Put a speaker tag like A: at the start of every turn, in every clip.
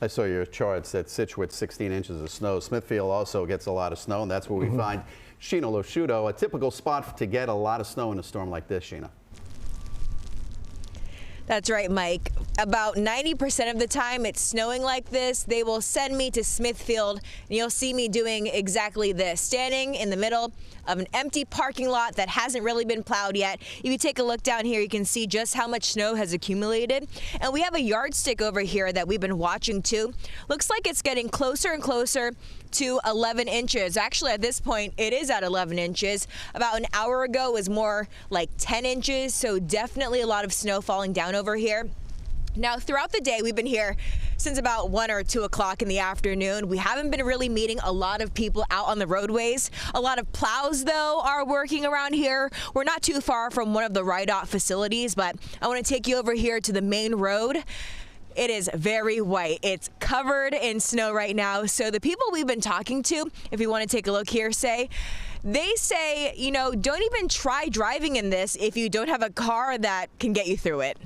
A: I saw your charts that Scituate 16 inches of snow. Smithfield also gets a lot of snow, and that's where we find Shiina LoSciuto, a typical spot to get a lot of snow in a storm like this, Shiina.
B: That's right, Mike. About 90% of the time it's snowing like this, they will send me to Smithfield, and you'll see me doing exactly this, standing in the middle of an empty parking lot that hasn't really been plowed yet. If you take a look down here, you can see just how much snow has accumulated. And we have a yardstick over here that we've been watching too. Looks like it's getting closer and closer to 11 inches. Actually, at this point, it is at 11 inches. About an hour ago, it was more like 10 inches, so definitely a lot of snow falling down over here. Now, throughout the day, we've been here since about 1 or 2 o'clock in the afternoon. We haven't been really meeting a lot of people out on the roadways. A lot of plows, though, are working around here. We're not too far from one of the RIDOT facilities, but I want to take you over here to the main road. It is very white. It's covered in snow right now. So the people we've been talking to, if you want to take a look here, they say, you know, don't even try driving in this if you don't have a car that can get you through it.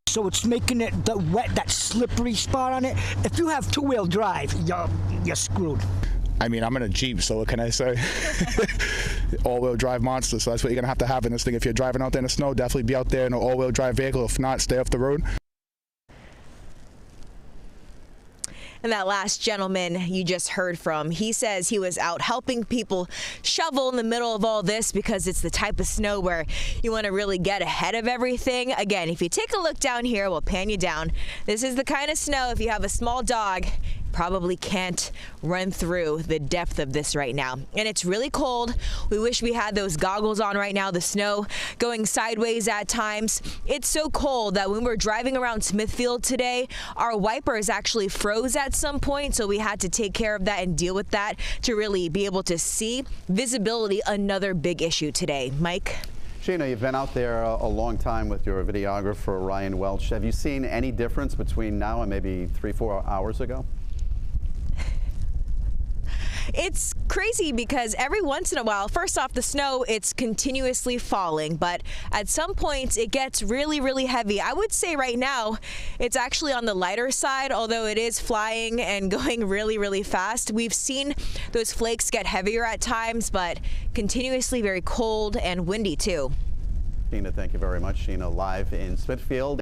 C: So it's making it the wet, that slippery spot on it. If you have two-wheel drive, you're screwed.
D: I mean, I'm in a Jeep, so what can I say? All-wheel drive monster, so that's what you're going to have in this thing. If you're driving out there in the snow, definitely be out there in an all-wheel drive vehicle. If not, stay off the road.
B: And that last gentleman you just heard from, he says he was out helping people shovel in the middle of all this because it's the type of snow where you want to really get ahead of everything. Again, if you take a look down here, we'll pan you down. This is the kind of snow, if you have a small dog, probably can't run through the depth of this right now. And it's really cold. We wish we had those goggles on right now. The snow going sideways at times. It's so cold that when we're driving around Smithfield today, our wipers actually froze at some point, so we had to take care of that and deal with that to really be able to see. Visibility, another big issue today. Mike?
A: Shiina, you've been out there a long time with your videographer, Ryan Welch. Have you seen any difference between now and maybe 3-4 hours ago?
B: It's crazy because every once in a while, first off, the snow, it's continuously falling, but at some points it gets really, really heavy. I would say right now it's actually on the lighter side, although it is flying and going really, really fast. We've seen those flakes get heavier at times, but continuously very cold and windy too.
A: Shiina, thank you very much. Shiina live in Smithfield.